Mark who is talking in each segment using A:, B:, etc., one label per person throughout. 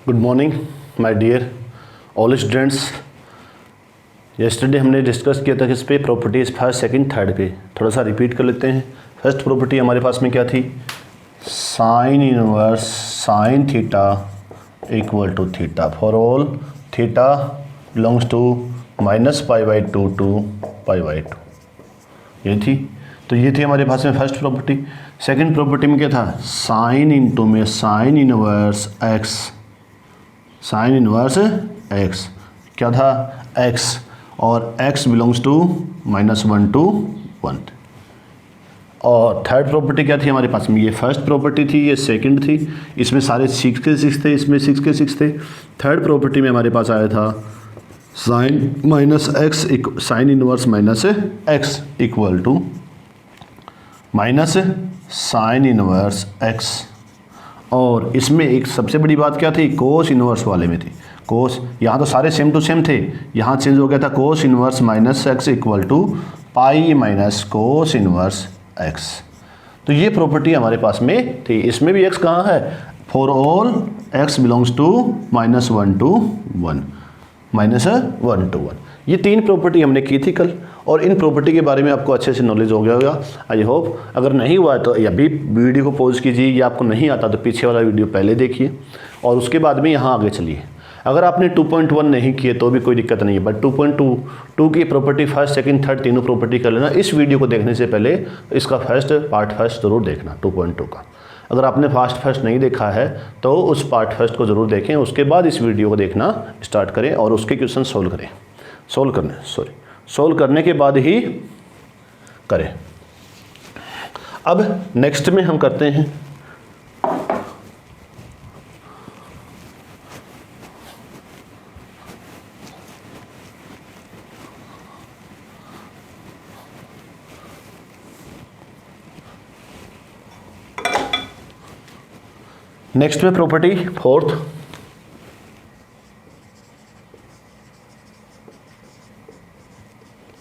A: Good morning my dear all students. Yesterday हमने discuss किया था किस पे, प्रॉपर्टीज़ फर्स्ट सेकंड थर्ड पे। थोड़ा सा रिपीट कर लेते हैं। फर्स्ट प्रॉपर्टी हमारे पास में क्या थी, sine inverse sine theta equal to theta for all theta belongs to -π/2 to π/2, ये थी। तो ये थी हमारे पास में फर्स्ट प्रॉपर्टी। सेकंड प्रॉपर्टी में क्या था, साइन इनटू में sine inverse x, sine inverse x क्या था, एक्स, और x बिलोंग्स टू -1 टू 1। और थर्ड प्रॉपर्टी क्या थी हमारे पास में, ये फर्स्ट प्रॉपर्टी थी, ये सेकंड थी। इसमें सारे 6 के 6 थे, इसमें 6 के 6 थे। थर्ड प्रॉपर्टी में हमारे पास आया था sine minus x, sine inverse minus x equal to minus sine inverse x. और इसमें एक सबसे बड़ी बात क्या थी, कोस इनवर्स वाले में थी। कोस, यहाँ तो सारे सेम टू सेम थे, यहाँ चेंज हो गया था cos inverse minus x equal to pi minus cos inverse x. तो ये प्रॉपर्टी हमारे पास में थी। इसमें भी एक्स कहाँ है, for all x belongs to -1 to 1, -1 to 1। ये तीन प्रॉपर्टी हमने की थी कल, और इन प्रॉपर्टी के बारे में आपको अच्छे से नॉलेज हो गया होगा आई होप। अगर नहीं हुआ है तो अभी वीडियो को पॉज कीजिए, या आपको नहीं आता तो पीछे वाला वीडियो पहले देखिए और उसके बाद में यहाँ आगे चलिए। अगर आपने 2.1 नहीं किए तो भी कोई दिक्कत नहीं है, बट 2.2 की प्रॉपर्टी फर्स्ट सेकंड थर्ड तीनों प्रॉपर्टी कर लेना। इस वीडियो को देखने से पहले इसका पार्ट फर्स्ट ज़रूर देखना 2.2 का। अगर आपने फर्स्ट नहीं देखा है तो उस पार्ट फर्स्ट को ज़रूर देखें, उसके बाद इस वीडियो को देखना स्टार्ट करें और उसके क्वेश्चन सोल्व करें। सोल्व करने के बाद ही करें। अब नेक्स्ट में हम करते हैं नेक्स्ट में प्रॉपर्टी फोर्थ।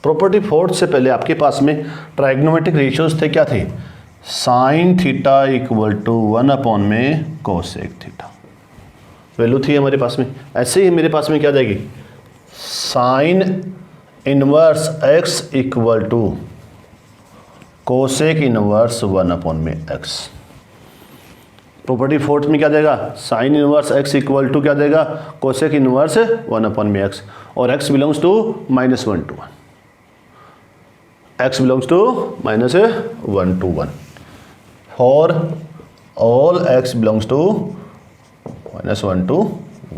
A: प्रॉपर्टी फोर्थ से पहले आपके पास में ट्राइग्नोमेट्रिक रेशियोज थे, क्या थे, sine theta equal to 1 upon में कोसेक थीटा वैल्यू थी हमारे पास में। ऐसे ही मेरे पास में क्या जाएगी, sine inverse x equal to cosec inverse 1 upon में एक्स। प्रॉपर्टी फोर्थ में क्या जाएगा, sine inverse x equal to क्या जाएगा, कोसेक इनवर्स 1 अपॉन में एक्स, और x belongs to -1 to 1, x belongs to -1 to 1 for all x belongs to -1 to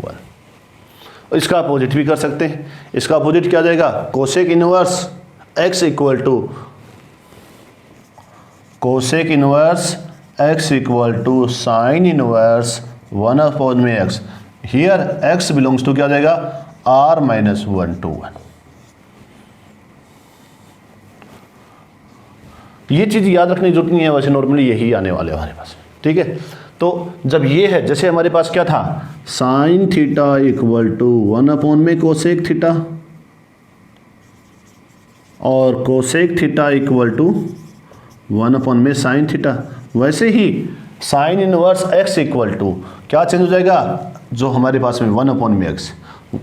A: 1। इसका opposite भी कर सकते हैं। इसका अपोजिट क्या जाएगा, cosec inverse x equal to cosec inverse x equal to sine inverse 1 upon में x। Here x belongs to क्या जाएगा, r -1 टू 1। ये चीज़ याद रखने की जरूरत नहीं है, वैसे नॉर्मली यही आने वाले हमारे पास, ठीक है। तो जब ये है, जैसे हमारे पास क्या था, sine theta equal to 1 upon में कोसेक थीटा, और cosec theta equal to 1 upon में साइन थीटा। वैसे ही sine inverse x equal to क्या चेंज हो जाएगा, जो हमारे पास में 1 अपॉन में x,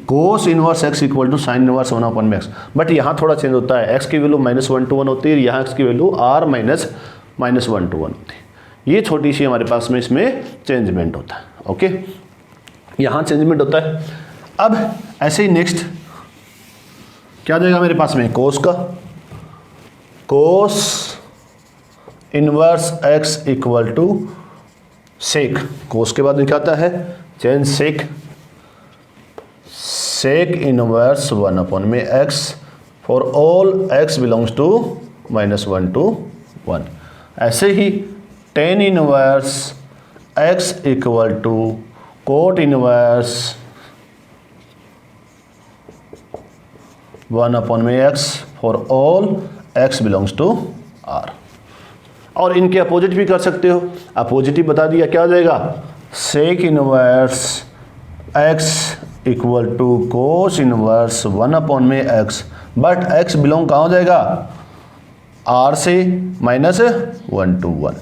A: cos inverse x equal to sine inverse 1 upon में x। बट यहाँ थोड़ा चेंज होता है, x की वैल्यू -1 टू 1 होती है, यहाँ x की वैल्यू r -1 टू 1 होती है। ये छोटी सी हमारे पास में इसमें चेंजमेंट होता है, ओके, यहाँ चेंजमेंट होता है। अब ऐसे ही नेक्स्ट क्या जाएगा मेरे पास में, कोस का, cos inverse x equal to sec. Cos के बाद में क्या आता है, change sec, sec inverse 1 upon में x for all x belongs to -1 to 1। ऐसे ही tan inverse x equal to cot inverse 1 upon में x for all x belongs to r। और इनके अपोजिट भी कर सकते हो, अपोजिट ही बता दिया, क्या हो जाएगा, sec inverse x equal to cos inverse 1 upon में x, बट x बिलोंग कहाँ हो जाएगा, r से -1 टू 1,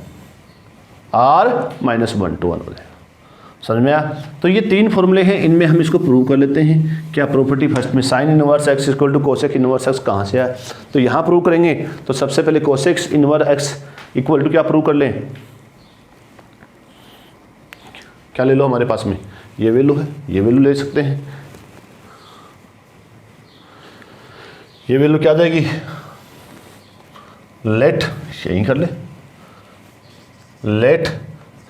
A: r -1 टू 1 हो जाएगा। समझ में आया? तो ये 3 फॉर्मूले हैं, इनमें हम इसको प्रूव कर लेते हैं। क्या प्रॉपर्टी फर्स्ट में sine inverse x equal to cosec inverse x कहाँ से आया, तो यहाँ प्रूव करेंगे। तो सबसे पहले cosec inverse x equal to क्या प्रूव कर लें, क्या ले लो हमारे पास में, ये वैल्यू है, ये वैल्यू ले सकते हैं। ये वैल्यू क्या आ जाएगी, लेट यही कर ले, let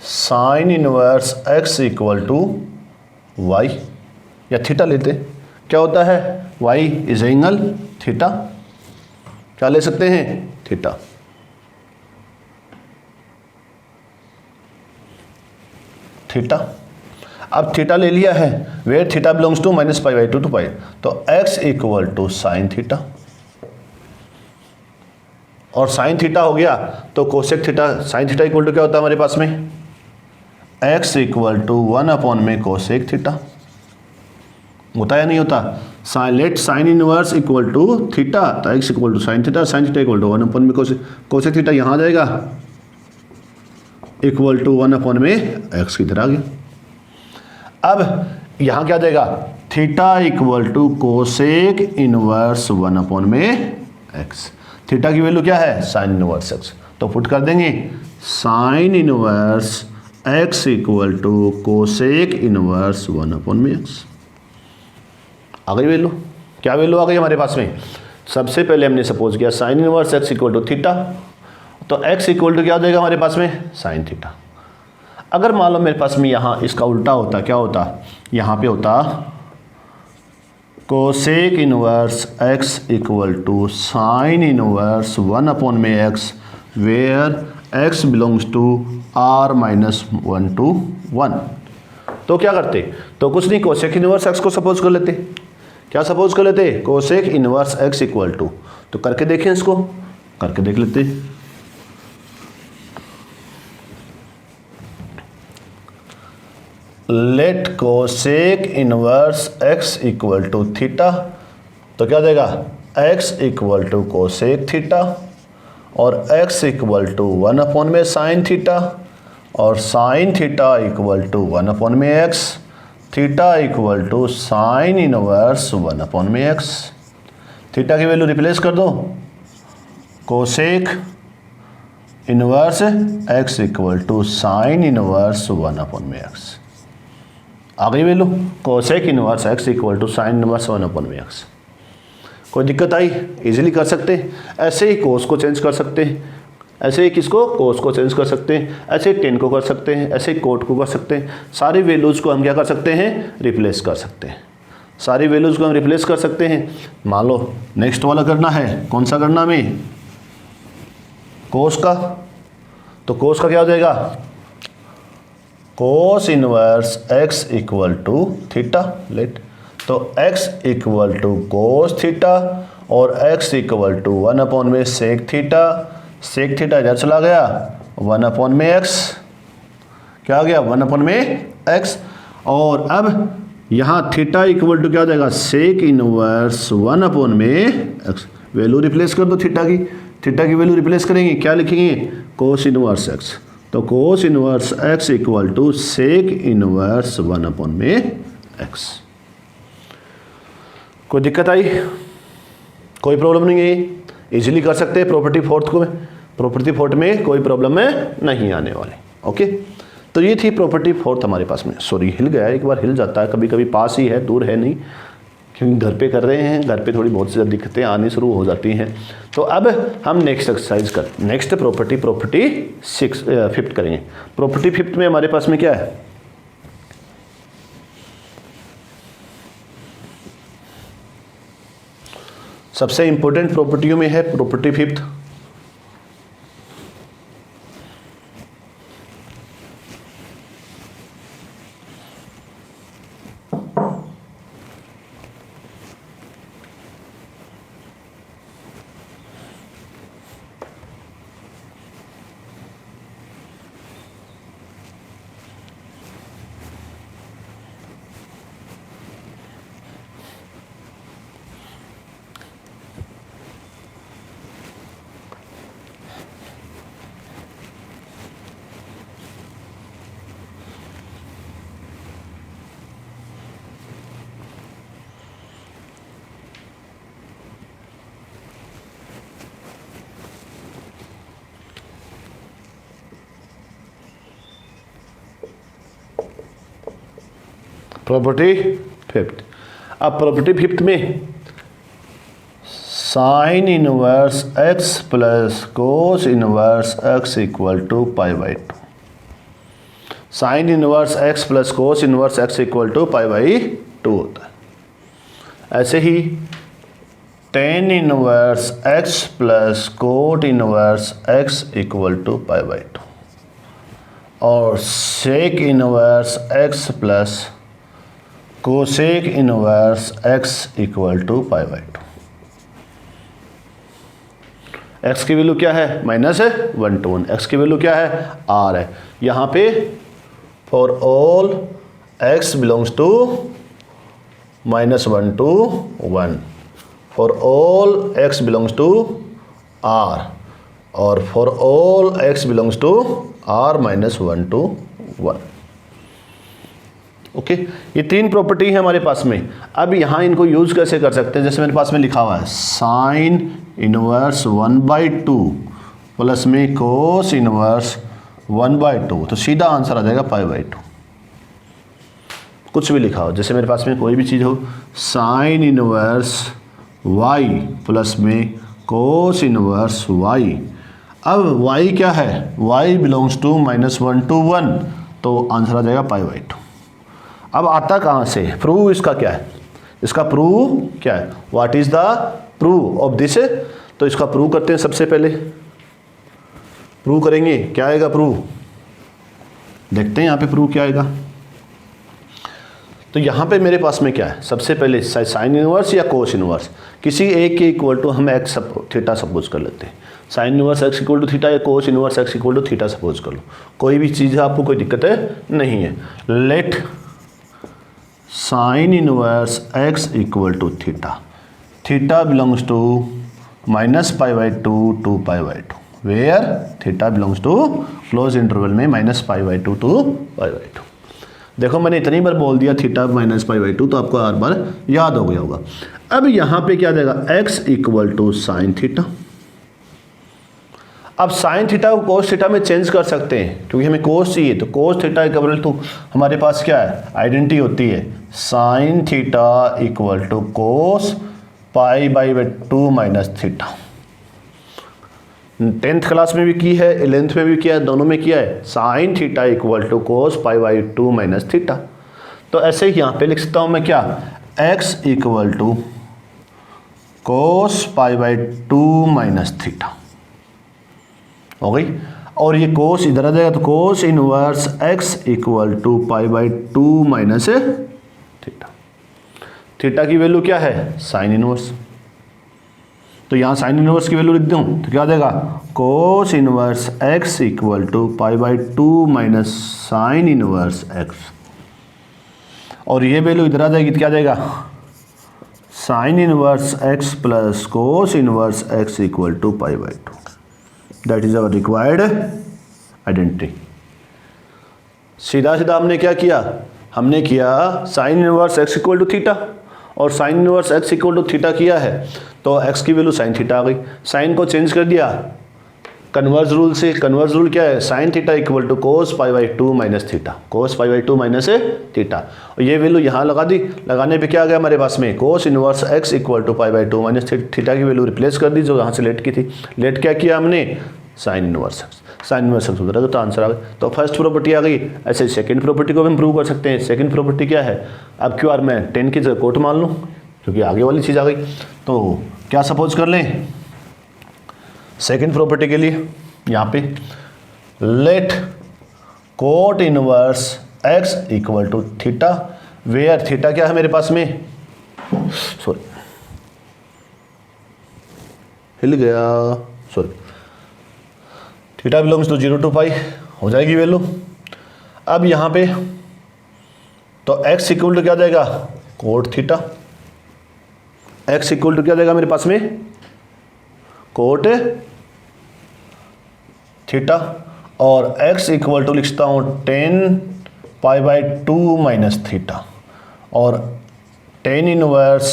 A: sine inverse x equal to y, या थीटा लेते, क्या होता है, वाई इज एंगल थीटा, क्या ले सकते हैं, थीटा। थीटा, अब थीटा ले लिया है, where theta belongs to minus pi by 2 to pi, तो x equal to sine theta, और साइन थीटा हो गया तो cosec theta, sine theta equal to क्या होता है हमारे पास में, एक्स इक्वल टू 1 अपॉन में कोसेक थीटा, होता या नहीं होता, let sine inverse equal to theta, तो x equal to sine theta, sine theta equal to 1 upon में कोसेक, कोसेक थीटा यहाँ आ जाएगा इक्वल टू 1 अपॉन में एक्स की तरह आ गया। अब यहाँ क्या देगा, theta equal to cosec inverse 1 upon में एक्स, थीटा की वैल्यू क्या है, साइन इनवर्स एक्स, तो पुट कर देंगे sine inverse x equal to cosec inverse 1 upon में एक्स। आ गई वैल्यू, क्या वैल्यू आ गई हमारे पास में, सबसे पहले हमने सपोज किया sine inverse x equal to theta, तो एक्स इक्वल टू क्या देगा हमारे पास में, साइन थीटा। अगर मान लो मेरे पास में यहाँ इसका उल्टा होता, क्या होता, यहाँ पे होता cosec inverse x equal to sine inverse 1 upon में x, where x belongs to R minus 1 to 1, तो क्या करते, तो कुछ नहीं, कोसेक इनवर्स एक्स को सपोज कर लेते, क्या सपोज कर लेते, cosec inverse x equal to, तो करके देखें, इसको करके देख लेते, let cosec inverse x equal to theta, तो क्या देगा, x equal to cosec theta, और x इक्वल टू 1 अपॉन में साइन थीटा, और sine theta equal to 1 upon में x, theta equal to sine inverse 1 upon में x। थीटा की value replace कर दो, cosec inverse x equal to sine inverse 1 upon में x। आ गई value, cosec inverse x equal to sine inverse 1 upon में x। कोई दिक्कत आई, इजीली कर सकते हैं। ऐसे ही कोस को चेंज कर सकते हैं, ऐसे ही किसको, कोस को चेंज कर सकते हैं, ऐसे ही टेन को कर सकते हैं, ऐसे ही कोट को कर सकते हैं। सारी वैल्यूज़ को हम क्या कर सकते हैं, रिप्लेस कर सकते हैं, सारी वैल्यूज़ को हम रिप्लेस कर सकते हैं। मान लो नेक्स्ट वाला करना है, कौन सा करना हमें, कोस का, तो कोस का क्या हो जाएगा, cos inverse x equal to theta, let, तो x equal to cos theta और x इक्वल टू 1 अपॉन में सेक थीटा, सेक थीटा इधर चला गया, 1 अपॉन में x, क्या आ गया, 1 अपॉन में x, और अब यहाँ थीटा इक्वल टू क्या हो जाएगा, सेक इनवर्स 1 अपॉन में x। वैल्यू रिप्लेस कर दो थीटा की, थीटा की वैल्यू रिप्लेस करेंगे, क्या लिखेंगे, कोस इनवर्स x, तो cos inverse x equal to sec inverse 1 upon में x। कोई दिक्कत आई, कोई प्रॉब्लम नहीं है, इजीली कर सकते हैं। प्रॉपर्टी फोर्थ को, प्रॉपर्टी फोर्थ में कोई प्रॉब्लम में नहीं आने वाले। ओके, तो ये थी प्रॉपर्टी फोर्थ हमारे पास में। सॉरी, हिल गया, एक बार हिल जाता है, कभी कभी पास ही है, दूर है नहीं, क्योंकि घर पे कर रहे हैं, घर पे थोड़ी बहुत सी दिक्कतें आनी शुरू हो जाती हैं। तो अब हम नेक्स्ट एक्सरसाइज कर, नेक्स्ट प्रॉपर्टी 5th करेंगे। प्रॉपर्टी 5th में हमारे पास में क्या है, सबसे इंपॉर्टेंट प्रॉपर्टियों में है प्रॉपर्टी 5th। Property fifth. अब प्रॉपर्टी फिफ्थ में sine inverse x plus cos inverse x equal to pi by two. Sine inverse x plus cos inverse x equal to pi by two होता है। ऐसे ही tan inverse x plus cot inverse x equal to pi by two और sec inverse x plus cosec inverse x equal to pi by two. X की value क्या है? Minus है 1 to 1। X की वैल्यू क्या है? आर है। यहाँ पे for all x belongs to -1 to 1, for all x belongs to R और for all x belongs to R -1 to 1। Okay, ये तीन प्रॉपर्टी है हमारे पास में। अब यहाँ इनको यूज कैसे कर सकते हैं? जैसे मेरे पास में लिखा हुआ है साइन इनवर्स 1/2 प्लस में कोस इनवर्स 1/2, तो सीधा आंसर आ जाएगा पाई/2। कुछ भी लिखा हो, जैसे मेरे पास में कोई भी चीज़ हो, साइन इनवर्स y प्लस में कोस इनवर्स y। अब y क्या है? y बिलोंग्स टू -1 to 1, तो आंसर आ जाएगा पाई/2। अब आता कहाँ से? प्रूव इसका क्या है? इसका प्रूव क्या है? What is the prove of this? तो इसका प्रूव करते हैं। सबसे पहले प्रूव करेंगे। क्या आएगा प्रूव? देखते हैं यहाँ पे प्रूव क्या आएगा। तो यहाँ पे मेरे पास में क्या है? सबसे पहले साइन इनवर्स या कोस इनवर्स, किसी एक के इक्वल टू हम एक्स थीटा सपोज कर लेते हैं। Sine inverse x equal to theta या cos inverse x equal to theta suppose कर लो। कोई भी चीज़ है, आपको कोई दिक्कत है नहीं है। Let sine inverse x equal to theta, theta belongs to -π/2 to π/2, where theta belongs to closed interval में -π/2 to π/2। देखो मैंने इतनी बार बोल दिया थीटा -π/2, तो आपको हर बार याद हो गया होगा। अब यहाँ पे क्या देगा? x equal to sine theta. अब साइन थीटा को कोस थीटा में चेंज कर सकते हैं, क्योंकि हमें कोस चाहिए, तो कोस थीटा इक्वल टू हमारे पास क्या है? आइडेंटिटी होती है sine theta equal to cos π/2 minus theta. 10th class में भी की है, 11th में भी किया है, दोनों में किया है। Sine theta equal to cos π/2 minus theta. तो ऐसे ही यहाँ पे लिख सकता हूँ मैं क्या? x equal to cos π/2 minus theta हो गई। और ये कोस इधर आ जाएगा, तो cos inverse x equal to π/2 minus theta. Theta की वैल्यू क्या है? Sine inverse. तो यहाँ साइन इनवर्स की वैल्यू लिख दूँ तो क्या आ जाएगा? Cos inverse x equal to π/2 minus sine inverse x। और ये वैल्यू इधर आ जाएगी तो क्या आ जाएगा? Sine inverse x plus cos inverse x equal to π/2। That is our required identity. सीधा सीधा हमने क्या किया? हमने किया sine inverse x equal to theta और sine inverse x equal to theta किया है, तो x की वैल्यू साइन थीटा आ गई। साइन को चेंज कर दिया कन्वर्स रूल से। कन्वर्स रूल क्या है? Sine theta equal to cos π/2 minus theta, cos π/2 minus theta. और ये वैल्यू यहाँ लगा दी। लगाने पे क्या आ गया हमारे पास में? Cos inverse x equal to π/2 minus theta की वैल्यू रिप्लेस कर दी जो यहाँ से लेट की थी। लेट क्या किया हमने? Sign inverse x। Sign inverse x उधर तो आंसर आ गया। तो फर्स्ट प्रॉपर्टी आ गई। ऐसे सेकंड प्रॉपर्टी को भी हम प्रूव कर सकते हैं। सेकंड प्रॉपर्टी क्या है? अब क्यों मैं 10 की जगह कोट मान लूँ, क्योंकि आगे वाली चीज़ आ गई। तो क्या सपोज कर लें सेकंड प्रॉपर्टी के लिए? यहाँ पे let cot inverse x equal to theta, where theta क्या है मेरे पास में? सॉरी हिल गया, sorry. Theta belongs to 0 to π हो जाएगी वैल्यू। अब यहाँ पे तो x इक्वल टू क्या जाएगा? Cot theta. x equal to क्या जाएगा मेरे पास में? Cot theta. और x इक्वल टू लिखता हूँ 10 π/2 माइनस थीटा और 10 inverse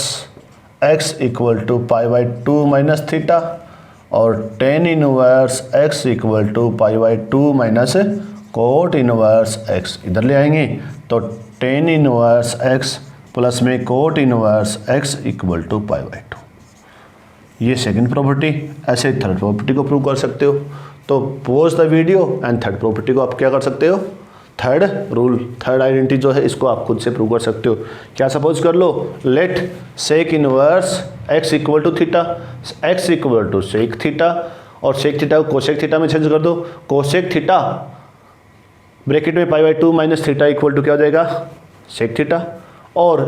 A: x equal to π/2 minus theta और 10 inverse x equal to π/2 minus cot inverse x। इधर ले आएंगे तो टेन इनवर्स एक्स प्लस में cot inverse x equal to π/2। ये सेकंड प्रॉपर्टी। ऐसे थर्ड प्रॉपर्टी को प्रूव कर सकते हो। तो pause the video and third property को आप क्या कर सकते हो, थर्ड रूल, थर्ड आइडेंटिटी जो है इसको आप खुद से प्रूव कर सकते हो। क्या सपोज कर लो, let sec inverse x equal to theta, x equal to sec theta, और सेक थीटा को कोसेक थीटा में चेंज कर दो। कोसेक थीटा ब्रैकेट में π/2 माइनस थीटा इक्वल टू क्या हो जाएगा, सेक थीटा, और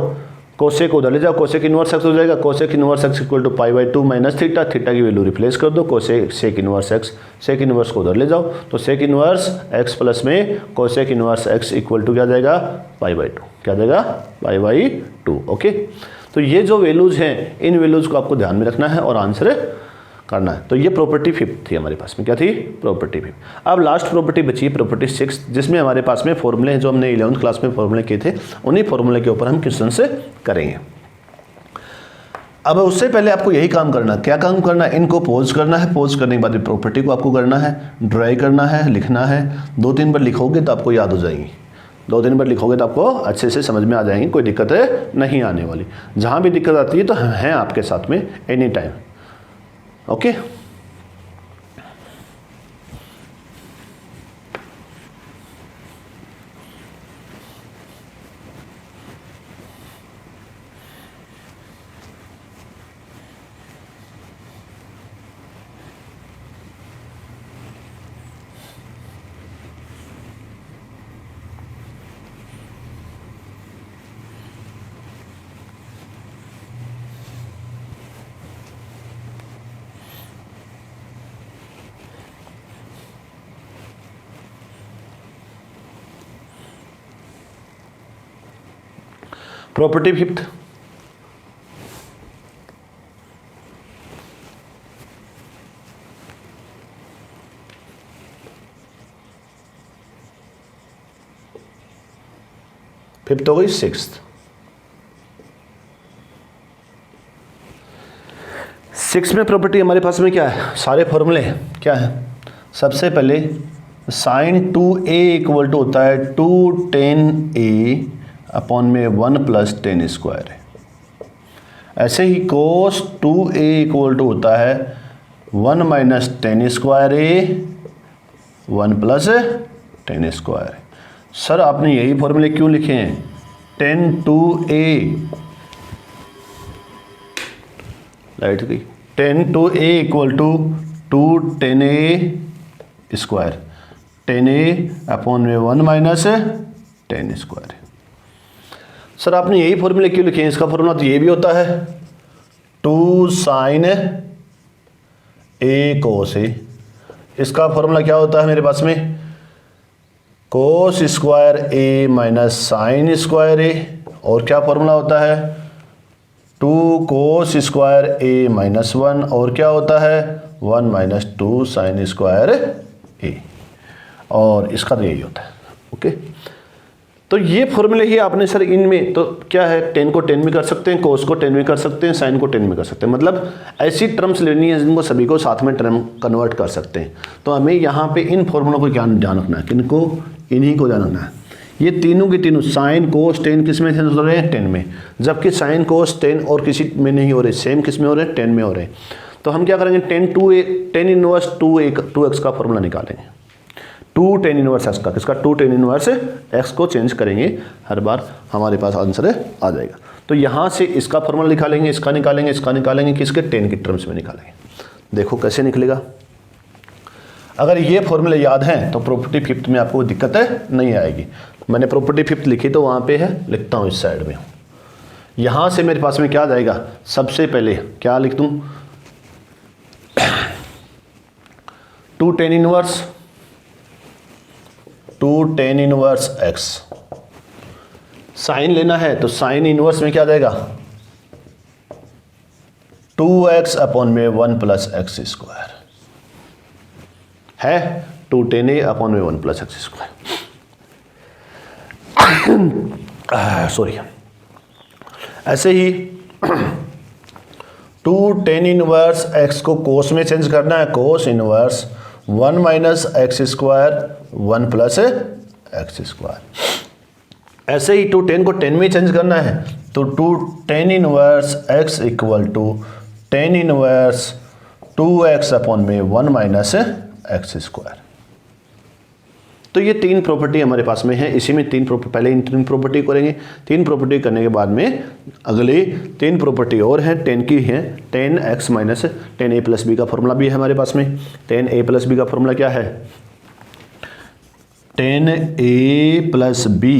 A: कोसेक उधर ले जाओ, कोसेक इनवर्स एक्स हो जाएगा, cosec inverse x equal to π/2 minus theta, theta की वैल्यू रिप्लेस कर दो, cosec sec inverse x, sec inverse को उधर ले जाओ, तो सेक इनवर्स एक्स प्लस में cosec inverse x equal to क्या जाएगा, π/2, क्या जाएगा, π/2। ओके, तो ये जो वैल्यूज़ हैं इन वैल्यूज़ को आपको ध्यान में रखना है और आंसर करना है। तो ये प्रॉपर्टी 5 थी हमारे पास में, क्या थी, प्रॉपर्टी 5। अब लास्ट प्रॉपर्टी बची प्रॉपर्टी 6, जिसमें हमारे पास में फॉर्मूले हैं जो हमने 11th क्लास में फॉर्मूले किए थे, उन्हीं फॉर्मूले के ऊपर हम क्वेश्चन से करेंगे। अब उससे पहले आपको यही काम करना, क्या काम करना है, इनको पॉज करना है, पॉज करने के बाद प्रॉपर्टी को आपको करना है, ड्राई करना है, लिखना है। 2-3 बार लिखोगे तो आपको याद हो जाएंगी, 2-3 बार लिखोगे तो आपको अच्छे से समझ में आ जाएंगी, कोई दिक्कत नहीं आने वाली। जहाँ भी दिक्कत आती है तो हैं आपके साथ में any time. Okay, property 5th, fifth हो गई 6th। 6 में प्रॉपर्टी हमारे पास में क्या है, सारे फॉर्मूले क्या है। सबसे पहले साइन 2a इक्वल टू होता है 2 tan a अपॉन में 1 + tan स्क्वायर है। ऐसे ही कोस 2a इक्वल टू होता है 1 - tan square a 1 + tan square. Sir आपने यही फॉर्मूले क्यों लिखे हैं, tan 2a राइट गई, tan 2a equal to 2 tan a square, tan a upon में 1 - tan स्क्वायर। सर आपने यही फॉर्मूले क्यों लिखे हैं, इसका फॉर्मूला तो ये भी होता है 2 sin a cos a। इसका फॉर्मूला क्या होता है मेरे पास में, cos square a minus sine square a, और क्या फॉर्मूला होता है 2 cos स्क्वायर a माइनस 1, और क्या होता है 1 - 2 sin स्क्वायर a, और इसका तो यही होता है। ओके, तो ये फॉर्मूले ही आपने सर इनमें तो क्या है, tan को tan में कर सकते हैं, cos को tan में कर सकते हैं, sin को tan में कर सकते हैं, मतलब ऐसी टर्म्स लेनी है जिनको सभी को साथ में टर्म कन्वर्ट कर सकते हैं। तो हमें यहाँ पे इन फॉर्मूलों को क्या ध्यान रखना है, किनको, इन्हीं को ध्यान रखना है। ये तीनों की तीनों साइन कोस tan किस में चेंज हो रहे हैं, tan में, जबकि साइन कोस tan और किसी में नहीं हो रहे, सेम किस में हो रहे हैं, tan में हो रहे हैं। तो हम क्या करेंगे, tan इनवर्स 2x का फॉर्मूला निकालेंगे, 2 tan इनवर्स एक्स का, किसका, 2 tan इनवर्स एक्स को चेंज करेंगे, हर बार हमारे पास आंसर आ जाएगा। तो यहाँ से इसका फॉर्मूला निकालेंगे, इसका निकालेंगे, इसका निकालेंगे, किसके, tan की टर्म्स में निकालेंगे। देखो कैसे निकलेगा। अगर ये फॉर्मूले याद हैं तो प्रॉपर्टी 5th में आपको दिक्कत नहीं आएगी। मैंने प्रॉपर्टी 5th लिखी तो वहाँ पे है, लिखता हूँ इस साइड में। यहाँ से मेरे पास में क्या आ जाएगा, सबसे पहले क्या लिख दूँ, 2 tan इनवर्स x। साइन लेना है तो साइन इनवर्स में क्या आ जाएगा, 2x अपॉन में 1 + x स्क्वायर है, 2 tan a अपॉन में 1 + x स्क्वायर। सॉरी, ऐसे ही 2 tan इनवर्स x को कोस में चेंज करना है, कोस inverse 1 - x square 1 + x square. ऐसे ही 2 10 को 10 में चेंज करना है तो 2 tan inverse x equal to tan inverse 2x upon में 1 माइनस एक्स स्क्वायर। तो ये 3 प्रॉपर्टी हमारे पास में है। इसी में पहले इन 3 प्रॉपर्टी करेंगे। 3 प्रॉपर्टी करने के बाद में अगले 3 प्रॉपर्टी और हैं 10 की हैं। tan x minus tan a plus b का फॉर्मूला भी है हमारे पास में। tan a प्लस बी का फॉर्मूला क्या है? tan a plus b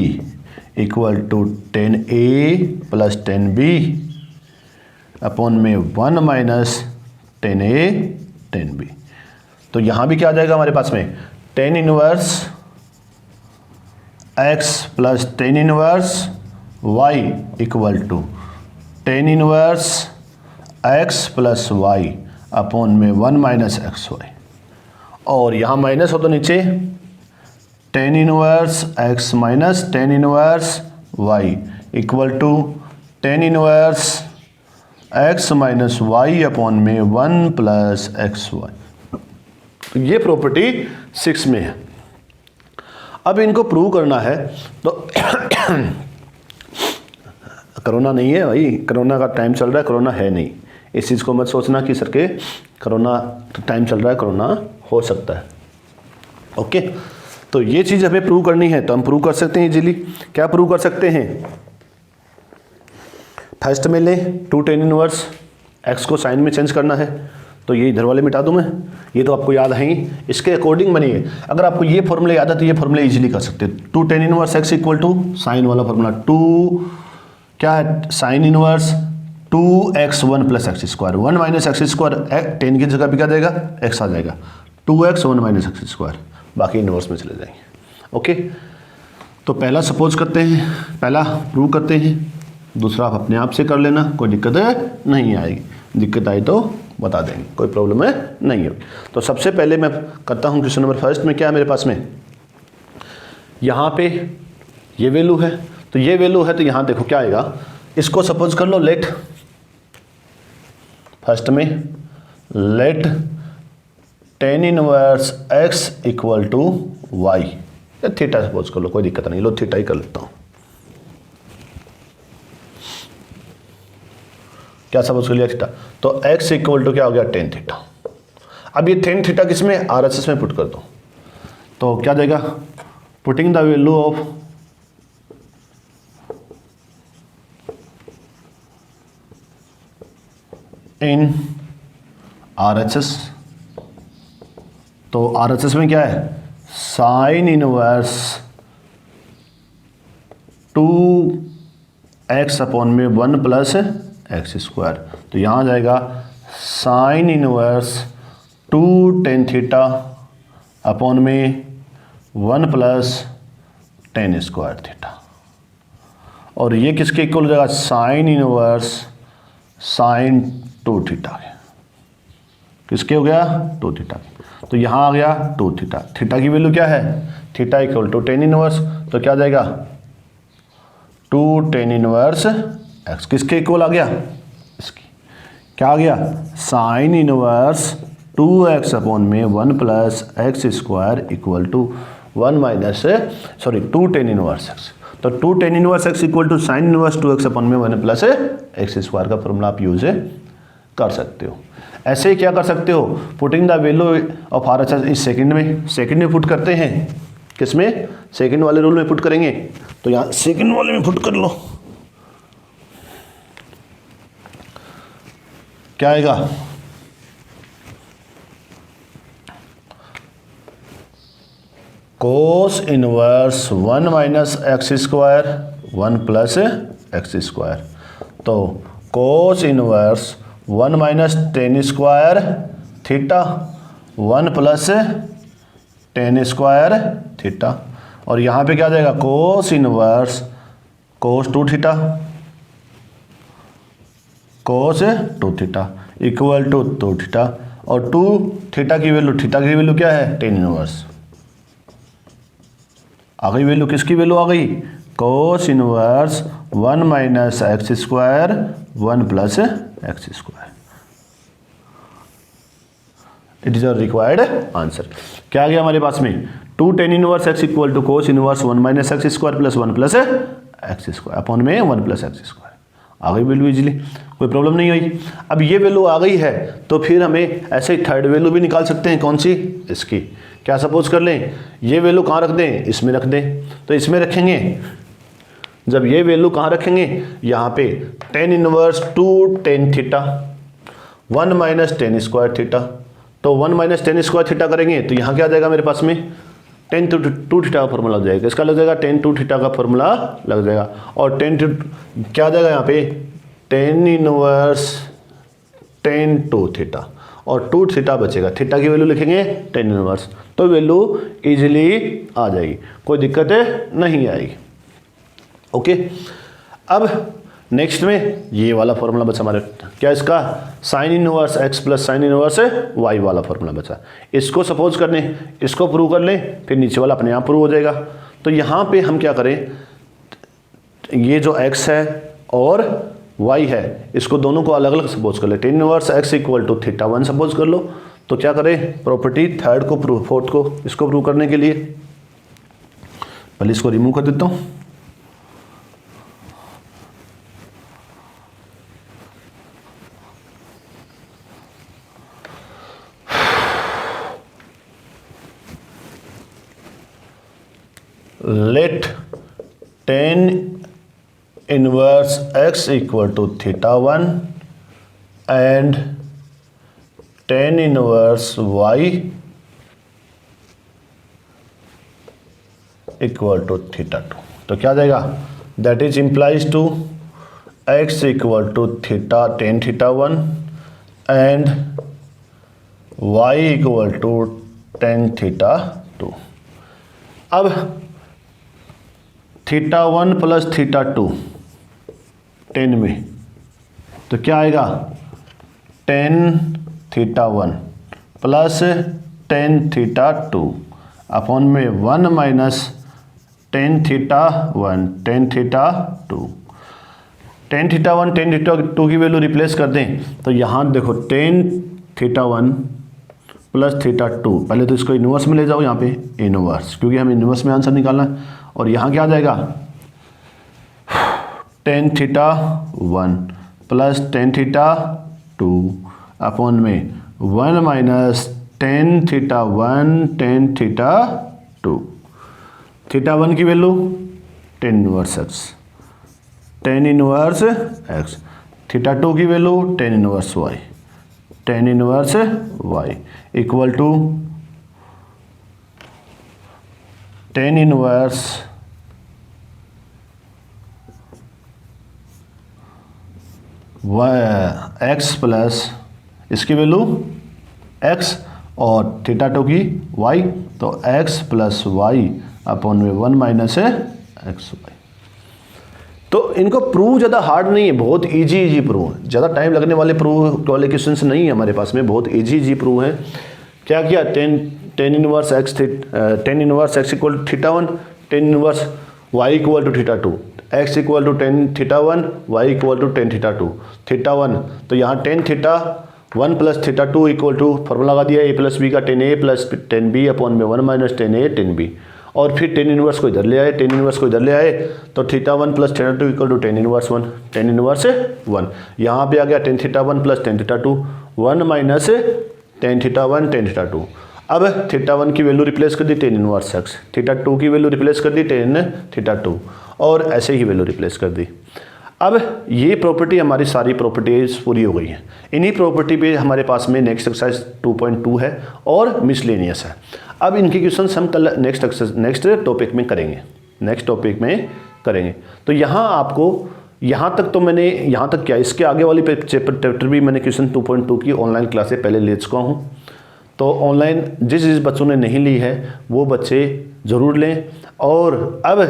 A: equal to tan a plus tan b upon में 1 minus tan a tan b। तो यहाँ भी क्या आ जाएगा हमारे पास में? tan inverse x plus tan inverse y equal to tan inverse x plus y upon में 1 माइनस एक्स वाई। और यहाँ माइनस हो तो नीचे tan inverse x minus tan inverse y equal to tan inverse x minus y upon में 1 plus x y. ये property 6 में है। अब इनको प्रूव करना है तो कोरोना नहीं है भाई, कोरोना का टाइम चल रहा है, कोरोना है नहीं। इस चीज़ को मत सोचना कि सर के कोरोना टाइम चल रहा है, कोरोना हो सकता है। ओके, तो ये चीज़ हमें प्रूव करनी है तो हम प्रूव कर सकते हैं इजीली। क्या प्रूव कर सकते हैं? फर्स्ट में ले 2 tan इनवर्स x को साइन में चेंज करना है तो ये इधर वाले मिटा दूं मैं। ये तो आपको याद है ही, इसके अकॉर्डिंग बनिए। अगर आपको ये फॉर्मूला याद है तो ये फॉर्मूला इजीली कर सकते हैं। 2 tan inverse x equal to sine वाला फॉर्मूला 2 क्या है? Sine inverse 2x 1 plus x square 1 minus x square. Tan की जगह पे क्या जाएगा? x आ जाएगा 2x 1 माइनस एक्स स्क्वायर, बाकी इनवर्स में चले जाएंगे। ओके, तो पहला सपोज करते हैं, पहला प्रूव करते हैं, दूसरा आप अपने आप से कर लेना, कोई दिक्कत नहीं आएगी। दिक्कत आई तो बता देंगे, कोई प्रॉब्लम है नहीं है। तो सबसे पहले मैं करता हूँ क्वेश्चन नंबर फर्स्ट में क्या है मेरे पास में? यहाँ पे ये वैल्यू है तो ये वैल्यू है तो यहाँ देखो क्या आएगा। इसको सपोज कर लो लेट, फर्स्ट में let tan inverse x equal to y या थीटा सपोज कर लो, कोई दिक्कत नहीं, लो थीटा ही कर लेता हूँ। क्या सपोज कर लिया? थीटा। तो x इक्वल टू क्या हो गया? tan theta. अब ये tan थीटा किस में? RHS में पुट कर दो तो क्या देगा? Putting the value of in RHS। तो RHS में क्या है? साइन इनवर्स 2x अपॉन में 1 प्लस एक्स स्क्वायर। तो यहाँ आ जाएगा sine inverse 2 tan theta upon में 1 प्लस tan स्क्वायर थीटा। और ये किसके इक्वल हो जाएगा? Sine inverse sign 2 theta. किसके हो गया? 2 थीटा। तो यहाँ आ गया 2 थीटा। थीटा की वैल्यू क्या है? Theta equal to tan inverse, तो क्या आ जाएगा? 2 tan इनवर्स x। किसके इक्वल आ गया? इसकी। क्या आ गया? साइन इनवर्स 2x अपॉन में 1 plus x square equal to 1 minus 2 tan inverse x। तो 2 tan inverse x equal to sine inverse 2x upon में 1 प्लस एक्स स्क्वायर का फॉर्मूला आप यूज कर सकते हो। ऐसे ही क्या कर सकते हो? Putting the value of RHS इस सेकंड में पुट करते हैं। किस में? सेकंड वाले रूल में पुट करेंगे। तो यहाँ सेकंड वाले में पुट कर लो, क्या आएगा? Cos inverse 1 minus x square 1 plus x square. तो cos inverse 1 minus tan square theta 1 plus tan square theta. और यहाँ पे क्या आ जाएगा? Cos inverse cos 2 theta cos 2 theta equal to 2 theta. और 2 थीटा की वैल्यू क्या है? tan inverse. आ गई वैल्यू, किसकी वैल्यू आ गई? Cos inverse 1 minus x square 1 plus x square. It is a required answer. क्या आ गया हमारे पास में? 2 tan inverse x equal to cos inverse 1 minus x square plus 1 plus x square upon में 1 प्लस एक्स स्क्वायर। आ गई value easily, कोई problem नहीं आई। अब ये वैल्यू आ गई है तो फिर हमें ऐसे ही थर्ड वैल्यू भी निकाल सकते हैं। कौन सी? इसकी। क्या सपोज कर लें, ये वैल्यू कहाँ रख दें? इसमें रख दें। तो इसमें रखेंगे, जब ये वैल्यू कहाँ रखेंगे? यहाँ पे tan inverse 2 tan theta 1 minus tan square theta. तो 1 माइनस tan स्क्वायर थीटा करेंगे तो यहाँ क्या आ जाएगा मेरे पास में? tan 2 थीटा का फॉर्मूला लग जाएगा। इसका लग जाएगा tan 2 थीटा का फॉर्मूला लग जाएगा। और tan 2 क्या आ जाएगा यहाँ पे? tan इनवर्स tan 2 थीटा और 2 थीटा बचेगा। थीटा की वैल्यू लिखेंगे tan इनवर्स, तो वैल्यू इजीली आ जाएगी, कोई दिक्कत नहीं आएगी। ओके, अब नेक्स्ट में ये वाला फॉर्मूला बचा हमारे, क्या इसका? Sign inverse x plus sine inverse y वाला फॉर्मूला बचा। इसको सपोज कर लें, इसको प्रूव कर लें, फिर नीचे वाला अपने आप प्रूव हो जाएगा। तो यहाँ पे हम क्या करें, ये जो x है और y है, इसको दोनों को अलग अलग सपोज कर ले। tan inverse x equal to theta 1 suppose कर लो। तो क्या करें, प्रॉपर्टी थर्ड को प्रूव, फोर्थ को, इसको प्रूव करने के लिए पहले इसको रिमूव कर देता हूँ। Let tan inverse x equal to theta 1 and tan inverse y equal to theta 2। तो क्या आ जाएगा? That is implies to x equal to theta tan theta 1 and y equal to tan theta 2। अब theta 1 plus theta 2 tan में, तो क्या आएगा? tan theta 1 plus tan theta 2 upon में 1 minus tan theta 1 tan theta 2। tan theta 1 tan theta 2 की value replace कर दें तो यहाँ देखो tan थीटा 1 प्लस थीटा 2, पहले तो इसको इनवर्स में ले जाओ, यहाँ पे इनवर्स, क्योंकि हम इनवर्स में आंसर निकालना है। और यहाँ क्या आ जाएगा? tan theta 1 plus tan theta 2 upon में 1 minus tan theta 1 tan theta 2। Theta 1 की value tan inverse x, tan inverse x। Theta 2 की value tan inverse y, tan inverse y equal to tan inverse x plus इसकी value x और theta 2 की y, तो x plus Y upon में 1 minus x Y. तो इनको prove ज़्यादा hard नहीं है, बहुत इजी प्रूव है, ज़्यादा टाइम लगने वाले प्रूव वाले क्वेश्चंस नहीं है हमारे पास में, बहुत इजी प्रूव है। क्या किया? tan inverse x equal to theta 1, tan inverse y equal to theta 2, x equal to tan theta 1, y equal to tan theta 2, theta 1। तो यहाँ tan theta 1 plus theta 2 equal to formula लगा दिया a plus b का, tan a plus tan b upon में 1 minus tan a tan b। और फिर tan inverse को इधर ले आए, tan इनवर्स को इधर ले आए, तो theta 1 plus theta 2 equal to tan inverse 1, tan inverse 1। यहाँ पे आ गया tan theta 1 plus tan theta 2, 1 minus tan theta 1 tan theta 2। अब थीटा 1 की वैल्यू रिप्लेस कर दी tan इनवर्स x, थीटा 2 की वैल्यू रिप्लेस कर दी tan थीटा 2, और ऐसे ही वैल्यू रिप्लेस कर दी। अब ये प्रॉपर्टी, हमारी सारी प्रॉपर्टीज पूरी हो गई हैं। इन्हीं प्रॉपर्टी पे हमारे पास में नेक्स्ट एक्सरसाइज 2.2 है और मिसलेनियस है। अब इनके क्वेश्चन हम कल नेक्स्ट टॉपिक में करेंगे। तो यहाँ आपको, यहाँ तक तो मैंने, यहाँ तक क्या, इसके आगे वाली चैप्टर भी मैंने क्वेश्चन 2.2 की ऑनलाइन क्लासें पहले ले चुका हूँ। तो ऑनलाइन जिस बच्चों ने नहीं ली है वो बच्चे ज़रूर लें। और अब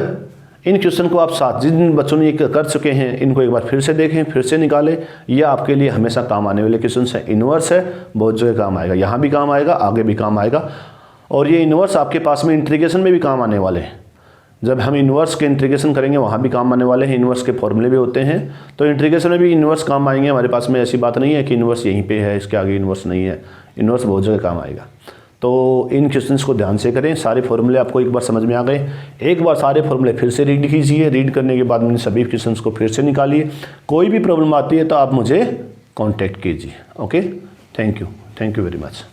A: इन क्वेश्चन को आप साथ, जिन बच्चों ने ये कर चुके हैं, इनको एक बार फिर से देखें, फिर से निकालें। ये आपके लिए हमेशा काम आने वाले क्वेश्चन हैं। इन्वर्स है, बहुत जगह काम आएगा, यहाँ भी काम आएगा, आगे भी काम आएगा। और ये इन्वर्स आपके पास में इंटीग्रेशन में भी काम आने वाले हैं। जब हम इन्वर्स के इंटीग्रेशन करेंगे वहाँ भी काम आने वाले हैं। इन्वर्स के फॉर्मूले भी होते हैं, तो इंटीग्रेशन में भी इन्वर्स काम आएंगे। हमारे पास में ऐसी बात नहीं है कि इन्वर्स यहीं पे है, इसके आगे इन्वर्स नहीं है। इन्वर्स बहुत जगह काम आएगा। तो इन क्वेश्चंस को ध्यान से करें। सारे फॉर्मूले आपको एक बार समझ में आ गए। एक बार सारे फॉर्मूले फिर से रीड कीजिए। रीड करने के बाद मैंने सभी क्वेश्चंस को फिर से निकालिए। कोई भी प्रॉब्लम आती है तो आप मुझे कांटेक्ट कीजिए। Okay, thank you very much.